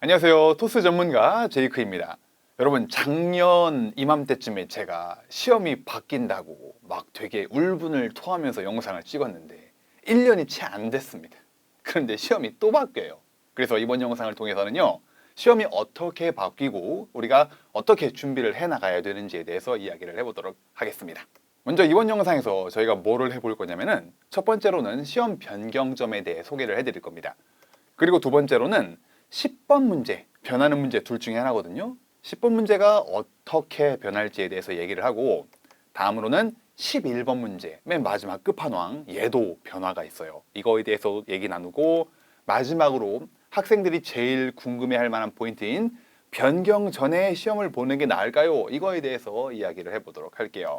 안녕하세요. 토스 전문가 제이크입니다. 여러분, 작년 이맘때쯤에 제가 시험이 바뀐다고 막 되게 울분을 토하면서 영상을 찍었는데 1년이 채 안 됐습니다. 그런데 시험이 또 바뀌어요. 그래서 이번 영상을 통해서는요, 시험이 어떻게 바뀌고 우리가 어떻게 준비를 해나가야 되는지에 대해서 이야기를 해보도록 하겠습니다. 먼저 이번 영상에서 저희가 뭐를 해볼 거냐면은 첫 번째로는 시험 변경점에 대해 소개를 해드릴 겁니다. 그리고 두 번째로는 10번 문제, 변하는 문제 둘 중에 하나거든요. 10번 문제가 어떻게 변할지에 대해서 얘기를 하고, 다음으로는 11번 문제, 맨 마지막 끝판왕, 얘도 변화가 있어요. 이거에 대해서 얘기 나누고, 마지막으로 학생들이 제일 궁금해할 만한 포인트인 변경 전에 시험을 보는 게 나을까요? 이거에 대해서 이야기를 해보도록 할게요.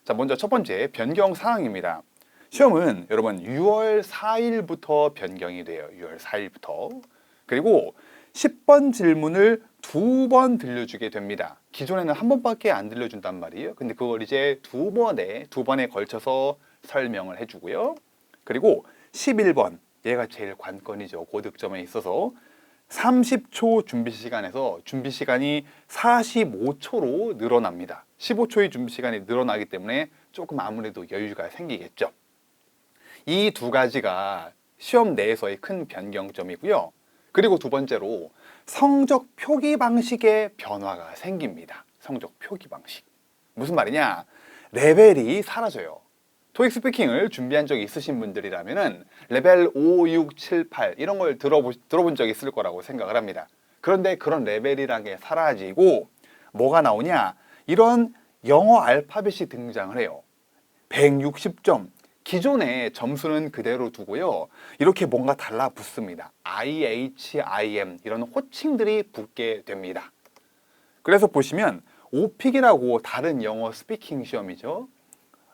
자, 먼저 첫 번째, 변경 상황입니다. 시험은 여러분 6월 4일부터 변경이 돼요. 6월 4일부터. 그리고 10번 질문을 2번 들려주게 됩니다. 기존에는 한 번밖에 안 들려준단 말이에요. 근데 그걸 이제 두 번에 걸쳐서 설명을 해주고요. 그리고 11번, 얘가 제일 관건이죠. 고득점에 있어서 30초 준비 시간에서 준비 시간이 45초로 늘어납니다. 15초의 준비 시간이 늘어나기 때문에 조금 아무래도 여유가 생기겠죠. 이 두 가지가 시험 내에서의 큰 변경점이고요. 그리고 두 번째로 성적 표기 방식의 변화가 생깁니다. 성적 표기 방식. 무슨 말이냐? 레벨이 사라져요. 토익 스피킹을 준비한 적이 있으신 분들이라면은 레벨 5, 6, 7, 8 이런 걸 들어본 적이 있을 거라고 생각을 합니다. 그런데 그런 레벨이라는 게 사라지고 뭐가 나오냐? 이런 영어 알파벳이 등장을 해요. 160점. 기존의 점수는 그대로 두고요. 이렇게 뭔가 달라붙습니다. IHIM 이런 호칭들이 붙게 됩니다. 그래서 보시면 오픽이라고 다른 영어 스피킹 시험이죠.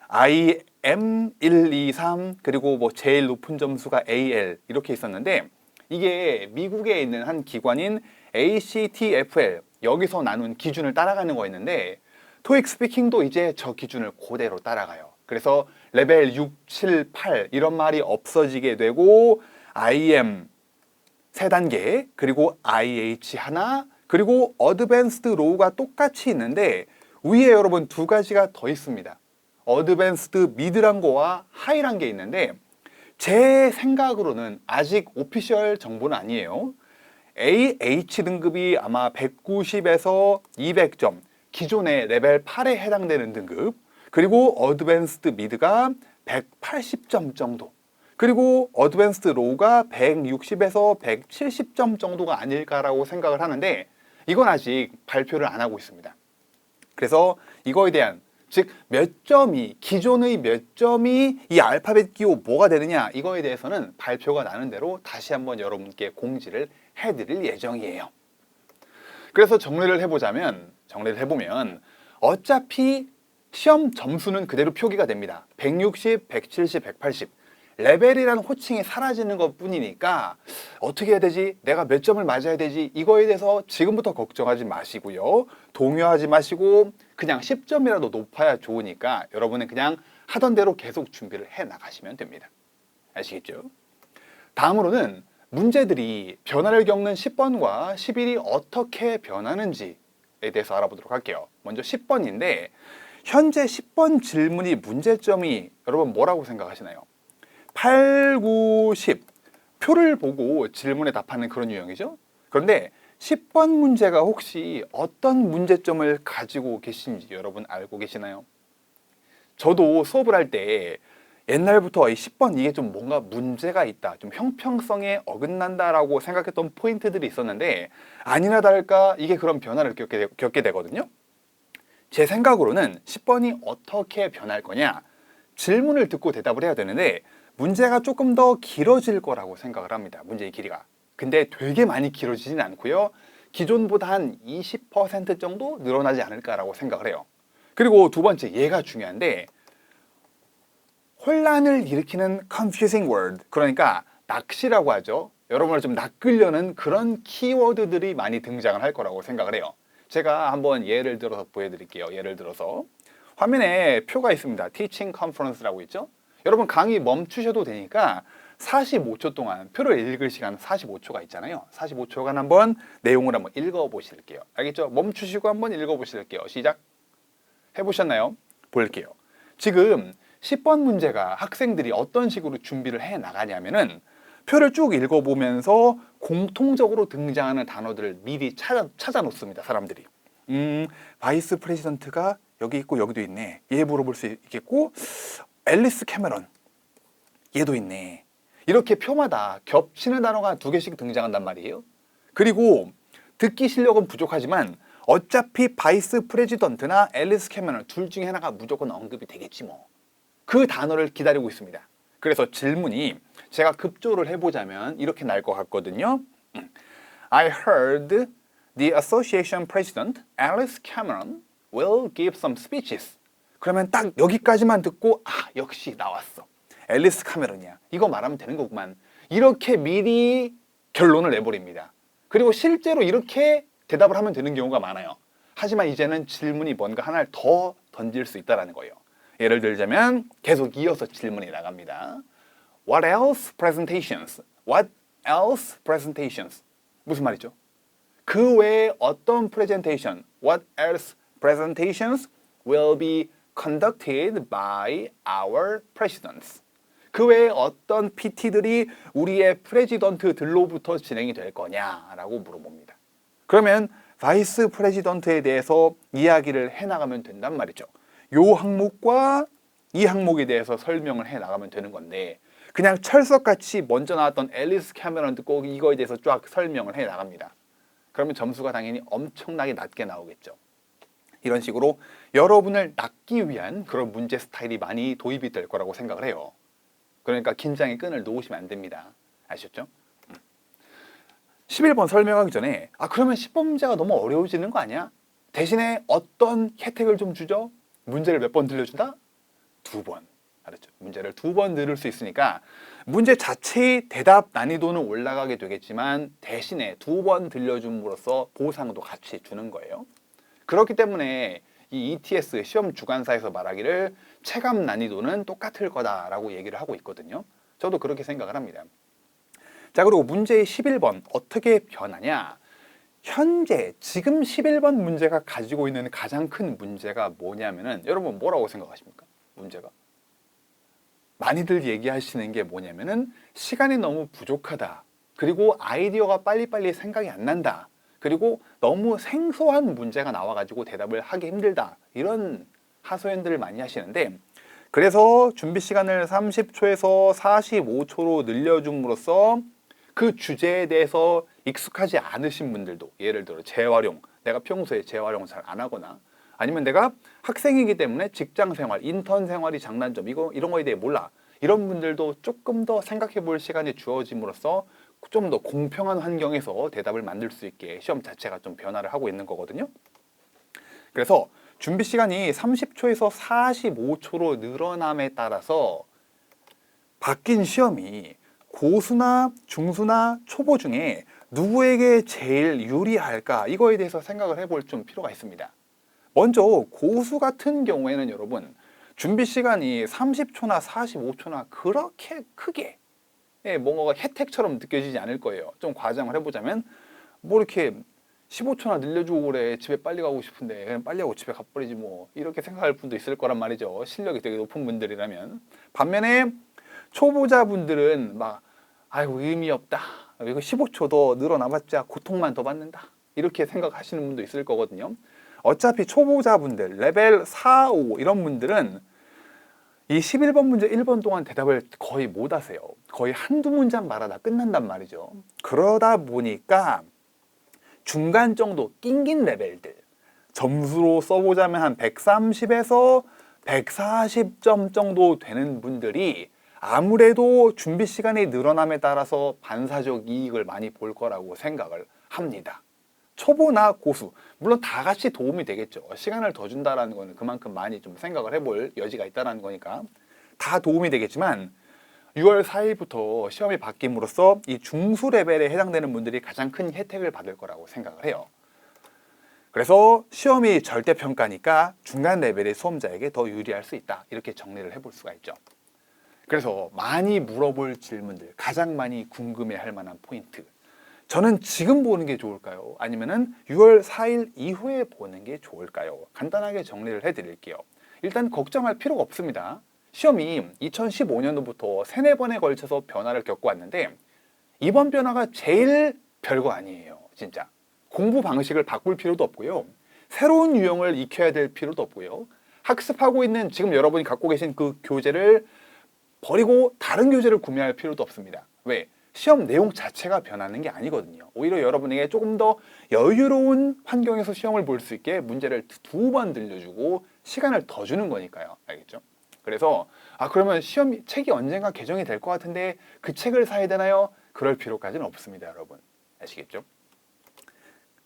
IM 1, 2, 3 그리고 뭐 제일 높은 점수가 AL 이렇게 있었는데 이게 미국에 있는 한 기관인 ACTFL 여기서 나눈 기준을 따라가는 거였는데 토익 스피킹도 이제 저 기준을 그대로 따라가요. 그래서 레벨 6, 7, 8 이런 말이 없어지게 되고 IM 3단계 그리고 IH 하나 그리고 어드밴스드 로우가 똑같이 있는데 위에 여러분 두 가지가 더 있습니다. 어드밴스드 미드란고와 하이란 게 있는데 제 생각으로는 아직 오피셜 정보는 아니에요. AH 등급이 아마 190에서 200점 기존의 레벨 8에 해당되는 등급 그리고 어드밴스드 미드가 180점 정도 그리고 어드밴스드 로우가 160에서 170점 정도가 아닐까라고 생각을 하는데 이건 아직 발표를 안 하고 있습니다. 그래서 이거에 대한 즉 몇 점이 기존의 몇 점이 이 알파벳 기호 뭐가 되느냐 이거에 대해서는 발표가 나는 대로 다시 한번 여러분께 공지를 해드릴 예정이에요. 그래서 정리를 해보면 어차피 시험 점수는 그대로 표기가 됩니다. 160, 170, 180 레벨이라는 호칭이 사라지는 것 뿐이니까 어떻게 해야 되지? 내가 몇 점을 맞아야 되지? 이거에 대해서 지금부터 걱정하지 마시고요. 동요하지 마시고 그냥 10점이라도 높아야 좋으니까 여러분은 그냥 하던 대로 계속 준비를 해 나가시면 됩니다. 아시겠죠? 다음으로는 문제들이 변화를 겪는 10번과 11이 어떻게 변하는지에 대해서 알아보도록 할게요. 먼저 10번인데 현재 10번 질문이 문제점이 여러분 뭐라고 생각하시나요? 8, 9, 10 표를 보고 질문에 답하는 그런 유형이죠. 그런데 10번 문제가 혹시 어떤 문제점을 가지고 계신지 여러분 알고 계시나요? 저도 수업을 할 때 옛날부터 이 10번 이게 좀 뭔가 문제가 있다, 좀 형평성에 어긋난다라고 생각했던 포인트들이 있었는데 아니나 다를까 이게 그런 변화를 겪게 되거든요. 제 생각으로는 10번이 어떻게 변할 거냐 질문을 듣고 대답을 해야 되는데 문제가 조금 더 길어질 거라고 생각을 합니다. 문제의 길이가. 근데 되게 많이 길어지진 않고요. 기존보다 한 20% 정도 늘어나지 않을까라고 생각을 해요. 그리고 두 번째, 얘가 중요한데 혼란을 일으키는 confusing word, 그러니까 낚시라고 하죠. 여러분을 좀 낚으려는 그런 키워드들이 많이 등장을 할 거라고 생각을 해요. 제가 한번 예를 들어서 보여드릴게요. 예를 들어서 화면에 표가 있습니다. Teaching Conference라고 있죠. 여러분 강의 멈추셔도 되니까 45초 동안 표를 읽을 시간 45초가 있잖아요. 45초간 한번 내용을 한번 읽어보실게요. 알겠죠? 멈추시고 한번 읽어보실게요. 시작. 해보셨나요? 볼게요. 지금 10번 문제가 학생들이 어떤 식으로 준비를 해 나가냐면은 표를 쭉 읽어보면서 공통적으로 등장하는 단어들을 미리 찾아 놓습니다. 사람들이. 바이스 프레지던트가 여기 있고 여기도 있네. 얘 물어볼 수 있겠고 앨리스 캐머런 얘도 있네. 이렇게 표마다 겹치는 단어가 2개씩 등장한단 말이에요. 그리고 듣기 실력은 부족하지만 어차피 바이스 프레지던트나 앨리스 캐머런 둘 중에 하나가 무조건 언급이 되겠지 뭐. 그 단어를 기다리고 있습니다. 그래서 질문이 제가 급조를 해보자면 이렇게 날 것 같거든요. I heard the association president, Alice Cameron, will give some speeches. 그러면 딱 여기까지만 듣고 역시 나왔어. 앨리스 카메론이야. 이거 말하면 되는 거구만. 이렇게 미리 결론을 내버립니다. 그리고 실제로 이렇게 대답을 하면 되는 경우가 많아요. 하지만 이제는 질문이 뭔가 하나를 더 던질 수 있다는 거예요. 예를 들자면 계속 이어서 질문이 나갑니다. What else presentations? What else presentations? 무슨 말이죠? 그 외에 어떤 presentation? What else presentations will be conducted by our presidents? 그 외에 어떤 PT들이 우리의 프레지던트들로부터 진행이 될 거냐라고 물어봅니다. 그러면 바이스 프레지던트에 대해서 이야기를 해나가면 된단 말이죠. 요 항목과 이 항목에 대해서 설명을 해나가면 되는 건데 그냥 철석같이 먼저 나왔던 앨리스 캐머런 듣고 이거에 대해서 쫙 설명을 해나갑니다. 그러면 점수가 당연히 엄청나게 낮게 나오겠죠. 이런 식으로 여러분을 낚기 위한 그런 문제 스타일이 많이 도입이 될 거라고 생각을 해요. 그러니까 긴장의 끈을 놓으시면 안 됩니다. 아셨죠? 11번 설명하기 전에 그러면 10번 문제가 너무 어려워지는 거 아니야? 대신에 어떤 혜택을 좀 주죠? 문제를 몇 번 들려준다? 2번. 알았죠? 문제를 2번 들을 수 있으니까 문제 자체의 대답 난이도는 올라가게 되겠지만 대신에 2번 들려줌으로써 보상도 같이 주는 거예요. 그렇기 때문에 이 ETS 시험 주관사에서 말하기를 체감 난이도는 똑같을 거다라고 얘기를 하고 있거든요. 저도 그렇게 생각을 합니다. 자, 그리고 문제의 11번 어떻게 변하냐? 현재 지금 11번 문제가 가지고 있는 가장 큰 문제가 뭐냐면은 여러분 뭐라고 생각하십니까? 문제가 많이들 얘기하시는 게 뭐냐면은 시간이 너무 부족하다. 그리고 아이디어가 빨리빨리 생각이 안 난다. 그리고 너무 생소한 문제가 나와가지고 대답을 하기 힘들다. 이런 하소연들을 많이 하시는데 그래서 준비 시간을 30초에서 45초로 늘려줌으로써 그 주제에 대해서 익숙하지 않으신 분들도 예를 들어 재활용, 내가 평소에 재활용 잘 안 하거나 아니면 내가 학생이기 때문에 직장 생활, 인턴 생활이 장단점 이런 거에 대해 몰라. 이런 분들도 조금 더 생각해 볼 시간이 주어짐으로써 좀 더 공평한 환경에서 대답을 만들 수 있게 시험 자체가 좀 변화를 하고 있는 거거든요. 그래서 준비 시간이 30초에서 45초로 늘어남에 따라서 바뀐 시험이 고수나 중수나 초보 중에 누구에게 제일 유리할까 이거에 대해서 생각을 해볼 좀 필요가 있습니다. 먼저 고수 같은 경우에는 여러분 준비 시간이 30초나 45초나 그렇게 크게 뭔가가 혜택처럼 느껴지지 않을 거예요. 좀 과장을 해보자면 뭐 이렇게 15초나 늘려주고 그래 집에 빨리 가고 싶은데 그냥 빨리 하고 집에 가버리지 뭐 이렇게 생각할 분도 있을 거란 말이죠. 실력이 되게 높은 분들이라면. 반면에 초보자분들은 막 아이고 의미 없다. 이거 15초 더 늘어나봤자 고통만 더 받는다. 이렇게 생각하시는 분도 있을 거거든요. 어차피 초보자분들 레벨 4, 5 이런 분들은 이 11번 문제 1번 동안 대답을 거의 못 하세요. 거의 한두 문장 말하다 끝난단 말이죠. 그러다 보니까 중간 정도 낑긴 레벨들 점수로 써보자면 한 130에서 140점 정도 되는 분들이 아무래도 준비 시간이 늘어남에 따라서 반사적 이익을 많이 볼 거라고 생각을 합니다. 초보나 고수 물론 다 같이 도움이 되겠죠. 시간을 더 준다라는 거는 그만큼 많이 좀 생각을 해볼 여지가 있다는 거니까 다 도움이 되겠지만 6월 4일부터 시험이 바뀜으로써 이 중수 레벨에 해당되는 분들이 가장 큰 혜택을 받을 거라고 생각을 해요. 그래서 시험이 절대평가니까 중간 레벨의 수험자에게 더 유리할 수 있다. 이렇게 정리를 해볼 수가 있죠. 그래서 많이 물어볼 질문들, 가장 많이 궁금해할 만한 포인트. 저는 지금 보는 게 좋을까요? 아니면은 6월 4일 이후에 보는 게 좋을까요? 간단하게 정리를 해드릴게요. 일단 걱정할 필요가 없습니다. 시험이 2015년도부터 3, 4번에 걸쳐서 변화를 겪고 왔는데 이번 변화가 제일 별거 아니에요. 진짜. 공부 방식을 바꿀 필요도 없고요. 새로운 유형을 익혀야 될 필요도 없고요. 학습하고 있는 지금 여러분이 갖고 계신 그 교재를 버리고 다른 교재를 구매할 필요도 없습니다. 왜? 시험 내용 자체가 변하는 게 아니거든요. 오히려 여러분에게 조금 더 여유로운 환경에서 시험을 볼 수 있게 문제를 2번 들려주고 시간을 더 주는 거니까요. 알겠죠? 그래서 그러면 시험 책이 언젠가 개정이 될 것 같은데 그 책을 사야 되나요? 그럴 필요까지는 없습니다, 여러분. 아시겠죠?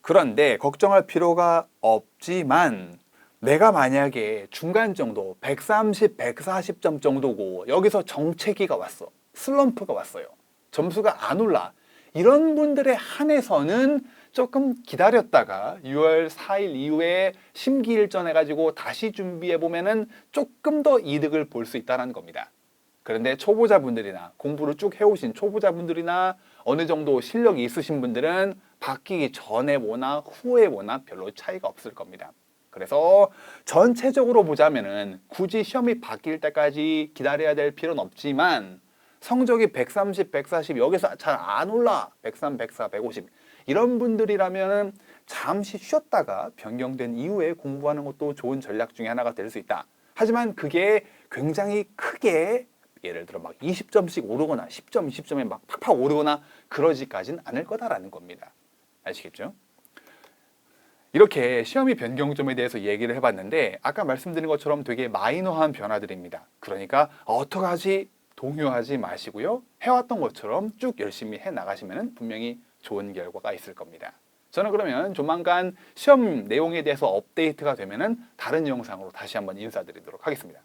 그런데 걱정할 필요가 없지만 내가 만약에 중간 정도 130, 140점 정도고 여기서 정체기가 왔어. 슬럼프가 왔어요. 점수가 안 올라. 이런 분들에 한해서는 조금 기다렸다가 6월 4일 이후에 심기일전 해가지고 다시 준비해보면은 조금 더 이득을 볼 수 있다는 겁니다. 그런데 초보자분들이나 공부를 쭉 해오신 초보자분들이나 어느 정도 실력이 있으신 분들은 바뀌기 전에 보나 후에 보나 별로 차이가 없을 겁니다. 그래서 전체적으로 보자면은 굳이 시험이 바뀔 때까지 기다려야 될 필요는 없지만 성적이 130, 140 여기서 잘 안 올라 103, 104, 150 이런 분들이라면 잠시 쉬었다가 변경된 이후에 공부하는 것도 좋은 전략 중에 하나가 될 수 있다. 하지만 그게 굉장히 크게 예를 들어 막 20점씩 오르거나 10점, 20점에 막 팍팍 오르거나 그러지까지는 않을 거다라는 겁니다. 아시겠죠? 이렇게 시험이 변경점에 대해서 얘기를 해봤는데 아까 말씀드린 것처럼 되게 마이너한 변화들입니다. 그러니까 어떡하지? 동요하지 마시고요. 해왔던 것처럼 쭉 열심히 해나가시면 분명히 좋은 결과가 있을 겁니다. 저는 그러면 조만간 시험 내용에 대해서 업데이트가 되면 다른 영상으로 다시 한번 인사드리도록 하겠습니다.